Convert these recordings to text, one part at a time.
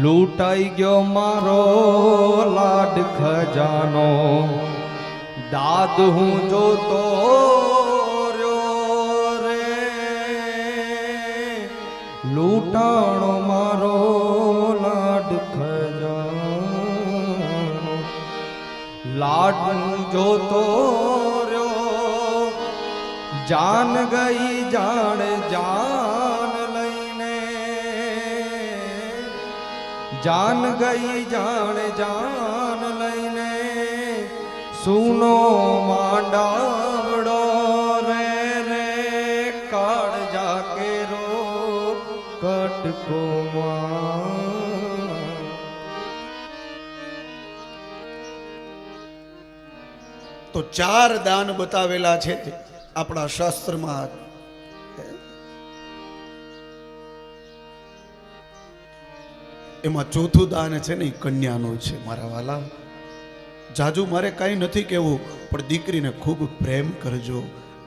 લૂંટાઈ ગયો મારો લાડ ખજાનો, દાદ હું જોતો રહ્યો રે, લૂંટાણો મારો લાડ ખજાનો, લાડ હું જોતો રહ્યો, જાન ગઈ જાણ જાન લઈને, જાન ગઈ જાણ જાન લઈને, સુનો માંડાવડો રે રે, કાળ જાકે રો કટકો તો ચાર દાન બતાવેલા છે આપણા શાસ્ત્રમાં. એમાં ચોથું દાન છે ને કન્યાનું છે. મારા વાલા, જાજુ મારે કાંઈ નથી કહેવું, પણ દીકરીને ખૂબ પ્રેમ કરજો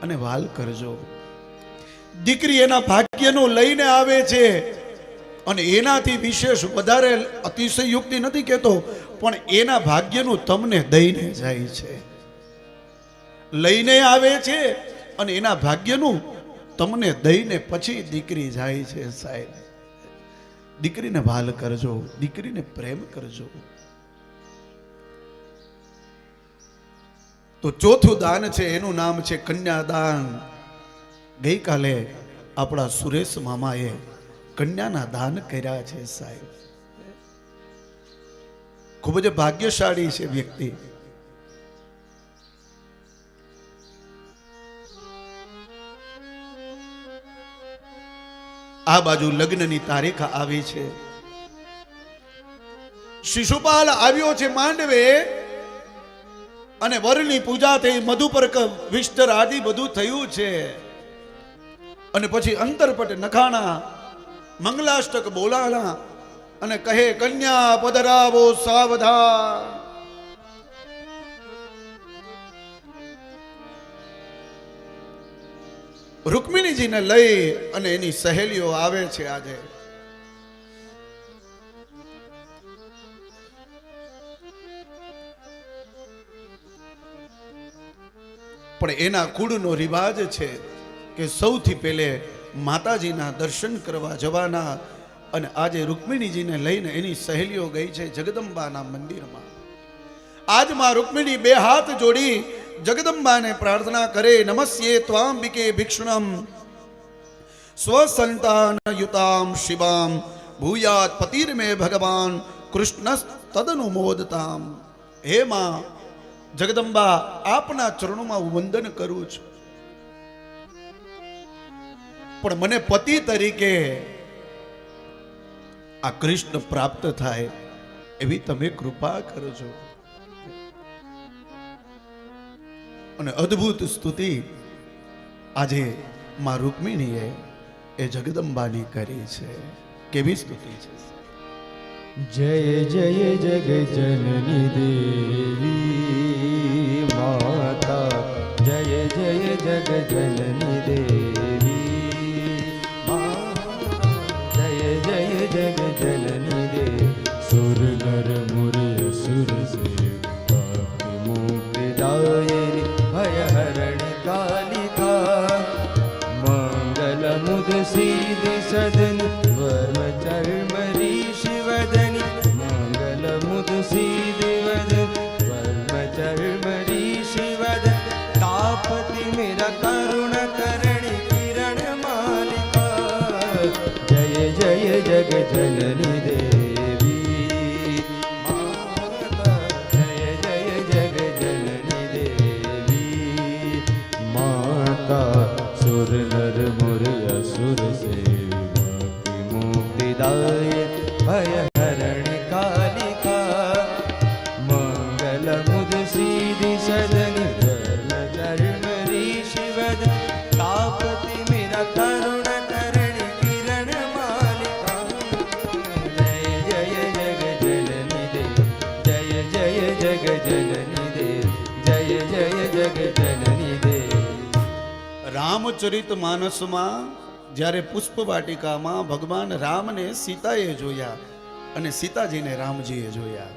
અને વાલ કરજો. દીકરી એના ભાગ્યનું લઈને આવે છે અને એનાથી વિશેષ વધારે અતિશયુક્તિ નથી કહેતો, પણ એના ભાગ્યનું તમને દઈને જાય છે, લઈને આવે છે અને એના ભાગ્યનું તમને દઈને પછી દીકરી જાય છે. સાહેબ, દીકરીને ભાલ કરજો, દીકરીને પ્રેમ કરજો. તો ચોથું દાન છે એનું નામ છે કન્યાદાન. ગઈકાલે આપણા સુરેશ મામાએ કન્યાના દાન કર્યા છે. સાહેબ, ખૂબ જ ભાગ્યશાળી છે વ્યક્તિ. આ બાજુ લગ્નની તારીખ આવી છે. શિશુપાલ આવ્યો છે માંડવે અને વરની પૂજા થઈ, મધુપર્ક વિસ્તર આદિ બધું થયું છે. અને પછી અંતરપટ નખાણા, મંગલાષ્ટક બોલાણા અને કહે કન્યા પધરાવો સાવધાન. રૂકમિણીજીને લઈ અને એની સહેલીઓ આવે છે. આજે પણ એના કુળનો રિવાજ છે કે સૌથી પહેલે માતાજીના દર્શન કરવા જવાના. અને આજે રૂકમિણીજીને લઈને એની સહેલીઓ ગઈ છે જગદંબાના મંદિરમાં. આજ માં રૂકમિણી બે હાથ જોડી જગદંબાને પ્રાર્થના કરે, નમસ્યે ત્વાંબિકે ભિક્ષુણમ સ્વસંતાન યુતામ શિવામ ભૂયાત પતિર્મે ભગવાન કૃષ્ણ તદનુમોદતામ. હે માં જગદંબા, આપના ચરણોમાં હું વંદન કરું છું, પણ મને પતિ તરીકે આ કૃષ્ણ પ્રાપ્ત થાય એવી તમે કૃપા કરજો. અને અદ્ભુત સ્તુતિ આજે માં રૂકમિણીએ એ જગદંબાની કરી છે. કેવી સ્તુતિ છે! જય જય જગજનની દેવી માતા, જય જય જગજનની દેવી માતા, જય જય જગજનની દેવી. સુર નર મુરે સુર સે મુક્તિદાયિની ભય હરણ કાલિકા, મંગલ મુદ સિદ્ધ સદન વર્મ ચર્મ ऋषि वदनी, मंगल मुद सिद्ध वदन वर्म चर्म ऋषि वदन, तापति मेरा करुण करण किरण मालिका. जय जय जग जननी देवी माता, जय जय जग जननी देवी माता. सुर नर मुर असुर से मुक्तिदाय भय हरण कालिका, मंगल मुद सिद्धि सदन धर्म चर्म ऋषि वदन, तापति मेरा करुण करण किरण मालिका. जय जय जग जननी देव, जय जय जग जननी देव, जय जय जग जननी देव. રામચરિત માનસમાં જ્યારે પુષ્પ વાટિકામાં ભગવાન રામને સીતાએ જોયા અને સીતાજીને રામજીએ જોયા.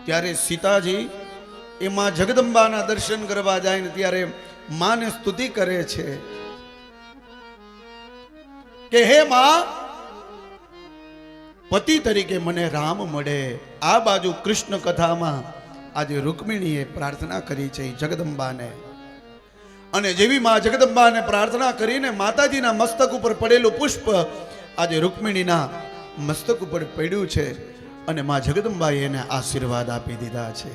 ત્યારે સીતાજી એ માં જગદંબાના દર્શન કરવા જાય ને ત્યારે માને સ્તુતિ કરે છે કે હે માં, પતિ તરીકે મને રામ મળે. આ બાજુ કૃષ્ણ કથામાં આજે રૂકમિણીએ પ્રાર્થના કરી છે જગદંબાને, અને જેવી માં જગદંબાને પ્રાર્થના કરીને માતાજીના મસ્તક ઉપર પડેલું પુષ્પ આજે રૂકમિણીના મસ્તક ઉપર પડ્યું છે, અને માં જગદંબાએ એને આશીર્વાદ આપી દીધા છે.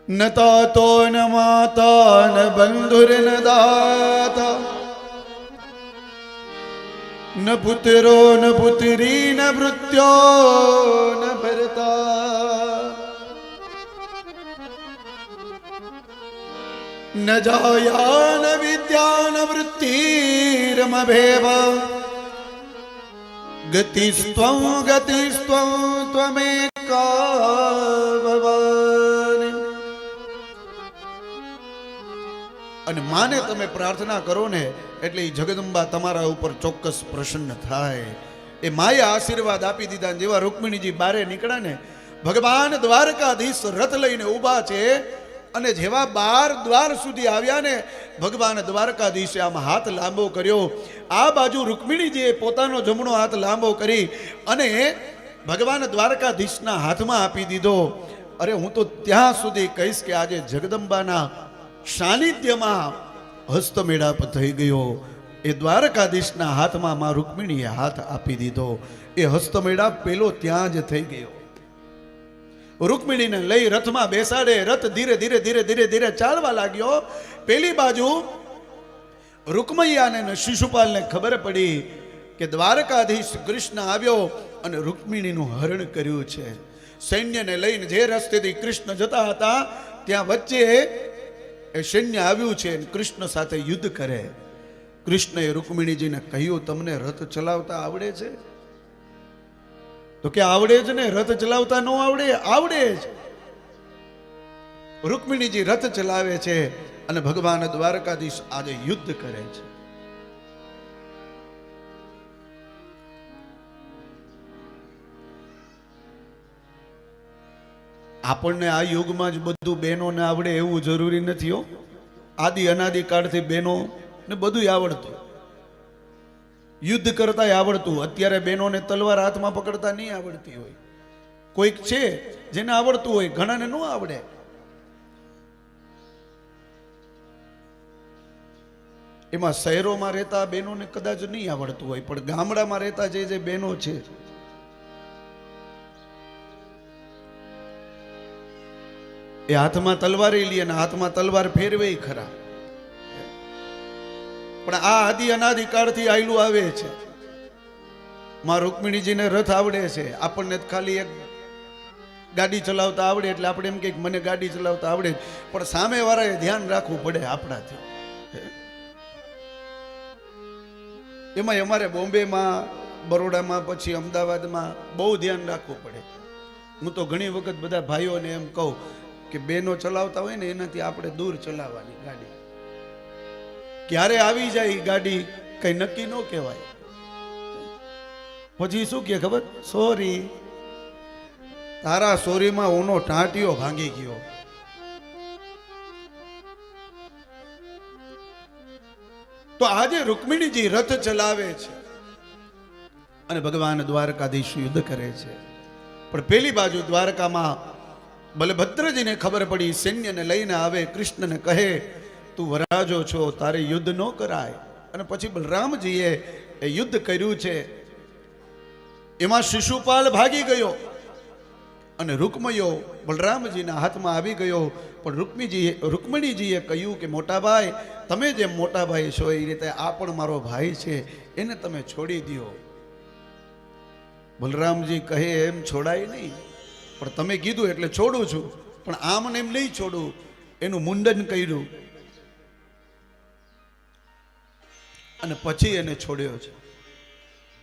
ન તાતો ન માતા ન બંધુર ન દાતા ન પુત્રો ન પુત્રી ન ભૃત્યો ન ભરતા ન જાયા ન વિદ્યા ન વૃત્તિરમભેવ ગતિસ્ત્વં ગતિસ્ત્વં ત્વમેકા ભવાની. અને માને તમે પ્રાર્થના કરો ને એટલે એ જગદંબા તમારા ઉપર ચોક્કસ પ્રસન્ન થાય. એ માએ આશીર્વાદ આપી દીધા. જેવા રૂકમિણીજી બારે નીકળ્યા ને, ભગવાન દ્વારકાધીશ રથ લઈને ઊભા છે, અને જેવા 12 દ્વાર સુધી આવ્યા ને, ભગવાન દ્વારકાધીશે આમ હાથ લાંબો કર્યો. આ બાજુ રૂકમિણીજીએ પોતાનો જમણો હાથ લાંબો કરી અને ભગવાન દ્વારકાધીશના હાથમાં આપી દીધો. અરે હું તો ત્યાં સુધી કહીશ કે આજે જગદંબાના સાનિધ્યમાં હસ્તમેળાપ થઈ ગયો. એ દ્વારકાધીશના હાથમાં માં રૂકમિણીએ હાથ આપી દીધો. એ હસ્તમેળાપ પેલો ત્યાં જ થઈ ગયો. રૂકમિણીને લઈ રથમાં બેસાડે. રથ ધીરે ધીરે ધીરે ધીરે ધીરે ચાલવા લાગ્યો. પેલી બાજુ રૂકમૈયાને અને શિશુપાલને ખબર પડી કે દ્વારકાધીશ કૃષ્ણ આવ્યો અને રૂકમિણીનું હરણ કર્યું છે. સૈન્યને લઈને જે રસ્તેથી કૃષ્ણ જતા હતા ત્યાં વચ્ચે એ સૈન્ય આવ્યું છે, કૃષ્ણ સાથે યુદ્ધ કરે. કૃષ્ણએ રૂકમિણીજીને કહ્યું, તમને રથ ચલાવતા આવડે છે? તો કે આવડે જ ને, રથ ચલાવતા ન આવડે? આવડે જ. રૂકમિણીજી રથ ચલાવે છે અને ભગવાન દ્વારકાધીશ આજે યુદ્ધ કરે છે. આપણને આ યુગમાં જ બધું બહેનોને આવડે એવું જરૂરી નથી હો. આદિ અનાદિ કાળથી બહેનો ને બધું આવડતું, યુદ્ધ કરતા આવડતું. અત્યારે બહેનોને તલવાર હાથમાં પકડતા નહીં આવડતી હોય. કોઈક છે જેને આવડતું હોય, ઘણાને ન આવડે. એમાં શહેરોમાં રહેતા બહેનોને કદાચ નહીં આવડતું હોય, પણ ગામડામાં રહેતા જે બહેનો છે એ હાથમાં તલવાર લે અને હાથમાં તલવાર ફેરવે ખરા. પણ આ આદિ અનાદિ કાળથી આયલું આવે છે. માં રૂકમિણીજીને રથ આવડે છે. આપણને ખાલી એક ગાડી ચલાવતા આવડે એટલે આપણે એમ કે મને ગાડી ચલાવતા આવડે, પણ સામે વાળાએ ધ્યાન રાખવું પડે આપણાથી. એમાં અમારે બોમ્બેમાં, બરોડામાં, પછી અમદાવાદમાં બહુ ધ્યાન રાખવું પડે. હું તો ઘણી વખત બધા ભાઈઓને એમ કહું કે બહેનો ચલાવતા હોય ને એનાથી આપણે દૂર ચલાવવાની ગાડી. ક્યારે આવી જાય ગાડી કઈ નક્કી ન કહેવાય. પછી શું કે ખબર? સોરી. તારા સોરીમાં ઓનો ટાંટિયો ભાંગી ગયો. તો આજે રૂકમિણીજી રથ ચલાવે છે અને ભગવાન દ્વારકાધીશ યુદ્ધ કરે છે. પણ પેલી બાજુ દ્વારકામાં બલભદ્રજીને ખબર પડી, સૈન્યને લઈને આવે, કૃષ્ણને કહે તું વરાજો છો, તારે યુદ્ધ ન કરાય. અને પછી બલરામજીએ એ યુદ્ધ કર્યું છે. એમાં શિશુપાલ ભાગી ગયો અને રૂકમયો બલરામજીના હાથમાં આવી ગયો. પણ રૂકમિણીજીએ કહ્યું કે મોટા ભાઈ, તમે જેમ મોટા ભાઈ છો એ રીતે આ પણ મારો ભાઈ છે, એને તમે છોડી દો. બલરામજી કહે એમ છોડાય નહીં, પણ તમે કીધું એટલે છોડું છું, પણ આમ ને એમ નહીં છોડું. એનું મુંડન કર્યું અને પછી એને છોડ્યો છે.